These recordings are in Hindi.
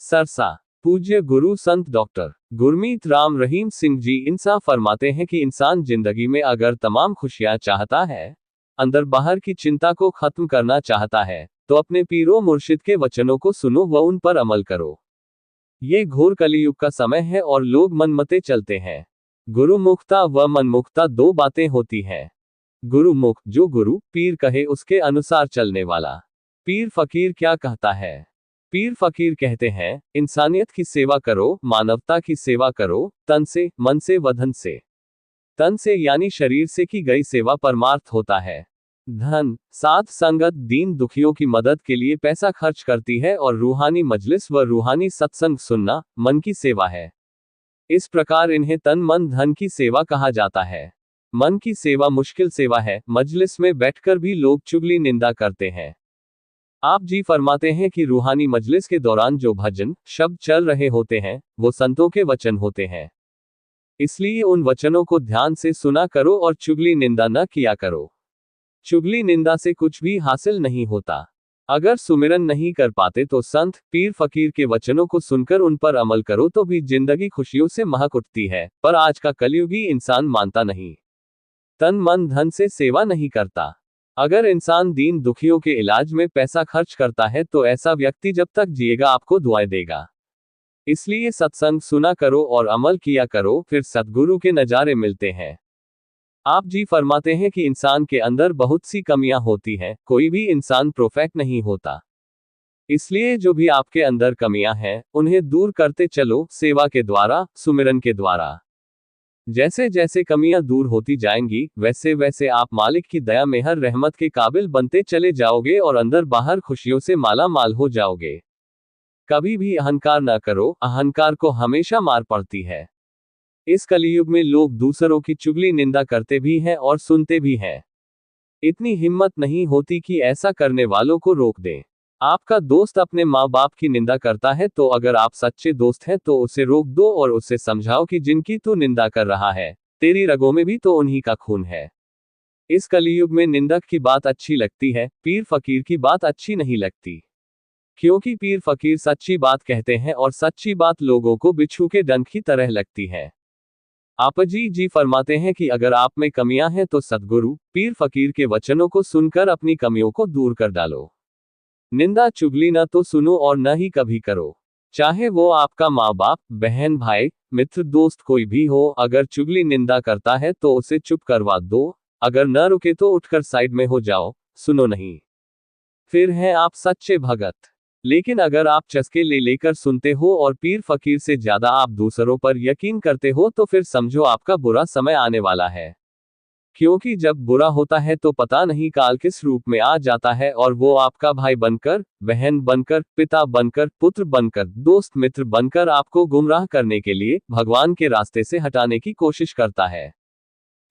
सरसा। पूज्य गुरु संत डॉक्टर गुरमीत राम रहीम सिंह जी इंसाफ फरमाते हैं कि इंसान जिंदगी में अगर तमाम खुशियां चाहता है, अंदर बाहर की चिंता को खत्म करना चाहता है, तो अपने पीरो मुर्शिद के वचनों को सुनो व उन पर अमल करो। ये घोर कलियुग का समय है और लोग मनमते चलते हैं। गुरुमुखता व मनमुखता दो बातें होती हैं। गुरुमुख जो गुरु पीर कहे उसके अनुसार चलने वाला। पीर फकीर क्या कहता है? पीर फकीर कहते हैं, इंसानियत की सेवा करो, मानवता की सेवा करो, तन से, मन से व धन से। तन से यानी शरीर से की गई सेवा परमार्थ होता है। धन, साथ संगत, दीन दुखियों की मदद के लिए पैसा खर्च करती है और रूहानी मजलिस व रूहानी सत्संग सुनना मन की सेवा है। इस प्रकार इन्हें तन मन धन की सेवा कहा जाता है। मन की सेवा मुश्किल सेवा है, मजलिस में बैठकर भी लोग चुगली निंदा करते हैं। आप जी फरमाते हैं कि रूहानी मजलिस के दौरान जो भजन शब्द चल रहे होते हैं, वो संतों के वचन होते हैं। इसलिए उन वचनों को ध्यान से सुना करो और चुगली निंदा न किया करो। चुगली निंदा से कुछ भी हासिल नहीं होता। अगर सुमिरन नहीं कर पाते तो संत पीर फकीर के वचनों को सुनकर उन पर अमल करो तो भी जिंदगी खुशियों से महक उठती है। पर आज का कलयुगी इंसान मानता नहीं, तन मन धन से सेवा नहीं करता। अगर इंसान दीन दुखियों के इलाज में पैसा खर्च करता है तो ऐसा व्यक्ति जब तक जिएगा आपको दुआएं देगा। इसलिए सत्संग सुना करो और अमल किया करो, फिर सद्गुरु के नजारे मिलते हैं। आप जी फरमाते हैं कि इंसान के अंदर बहुत सी कमियां होती हैं, कोई भी इंसान परफेक्ट नहीं होता। इसलिए जो भी आपके अंदर कमियां हैं, उन्हें दूर करते चलो, सेवा के द्वारा, सुमिरन के द्वारा। जैसे जैसे कमियां दूर होती जाएंगी, वैसे वैसे आप मालिक की दया मेहर रहमत के काबिल बनते चले जाओगे और अंदर बाहर खुशियों से माला माल हो जाओगे। कभी भी अहंकार ना करो, अहंकार को हमेशा मार पड़ती है। इस कलियुग में लोग दूसरों की चुगली निंदा करते भी हैं और सुनते भी हैं। इतनी हिम्मत नहीं होती कि ऐसा करने वालों को रोक दें। आपका दोस्त अपने माँ बाप की निंदा करता है तो अगर आप सच्चे दोस्त हैं तो उसे रोक दो और उसे समझाओ कि जिनकी तू निंदा कर रहा है, तेरी रगों में भी तो उन्हीं का खून है। इस कलियुग में निंदक की बात अच्छी लगती है, पीर फकीर की बात अच्छी नहीं लगती। क्योंकि पीर फकीर सच्ची बात कहते हैं और सच्ची बात लोगों को बिच्छू के डंक की तरह लगती है। आप जी फरमाते हैं कि अगर आप में कमियां हैं तो सद्गुरु पीर फकीर के वचनों को सुनकर अपनी कमियों को दूर कर डालो। निंदा चुगली न तो सुनो और न ही कभी करो। चाहे वो आपका माँ बाप, बहन, भाई, मित्र, दोस्त कोई भी हो, अगर चुगली निंदा करता है तो उसे चुप करवा दो। अगर न रुके तो उठकर साइड में हो जाओ, सुनो नहीं। फिर हैं आप सच्चे भगत। लेकिन अगर आप चस्के ले लेकर सुनते हो और पीर फकीर से ज्यादा आप दूसरों पर यकीन करते हो तो फिर समझो आपका बुरा समय आने वाला है। क्योंकि जब बुरा होता है तो पता नहीं काल किस रूप में आ जाता है और वो आपका भाई बनकर, बहन बनकर, पिता बनकर, पुत्र बनकर, दोस्त मित्र बनकर आपको गुमराह करने के लिए भगवान के रास्ते से हटाने की कोशिश करता है।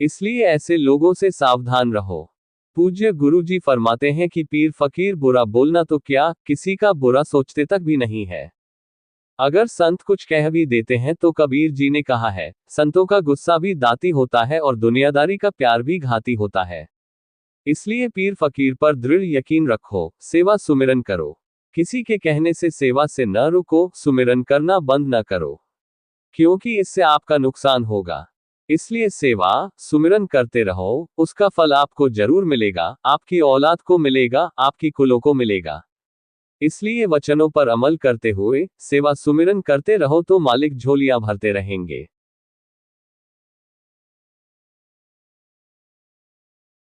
इसलिए ऐसे लोगों से सावधान रहो। पूज्य गुरु जी फरमाते हैं कि पीर फकीर बुरा बोलना तो क्या, किसी का बुरा सोचते तक भी नहीं है। अगर संत कुछ कह भी देते हैं तो कबीर जी ने कहा है, संतों का गुस्सा भी दाती होता है और दुनियादारी का प्यार भी घाती होता है। इसलिए पीर फकीर पर दृढ़ यकीन रखो, सेवा सुमिरन करो। किसी के कहने से सेवा से न रुको, सुमिरन करना बंद न करो, क्योंकि इससे आपका नुकसान होगा। इसलिए सेवा सुमिरन करते रहो, उसका फल आपको जरूर मिलेगा, आपकी औलाद को मिलेगा, आपकी कुलों को मिलेगा। इसलिए वचनों पर अमल करते हुए सेवा सुमिरन करते रहो तो मालिक झोलियां भरते रहेंगे।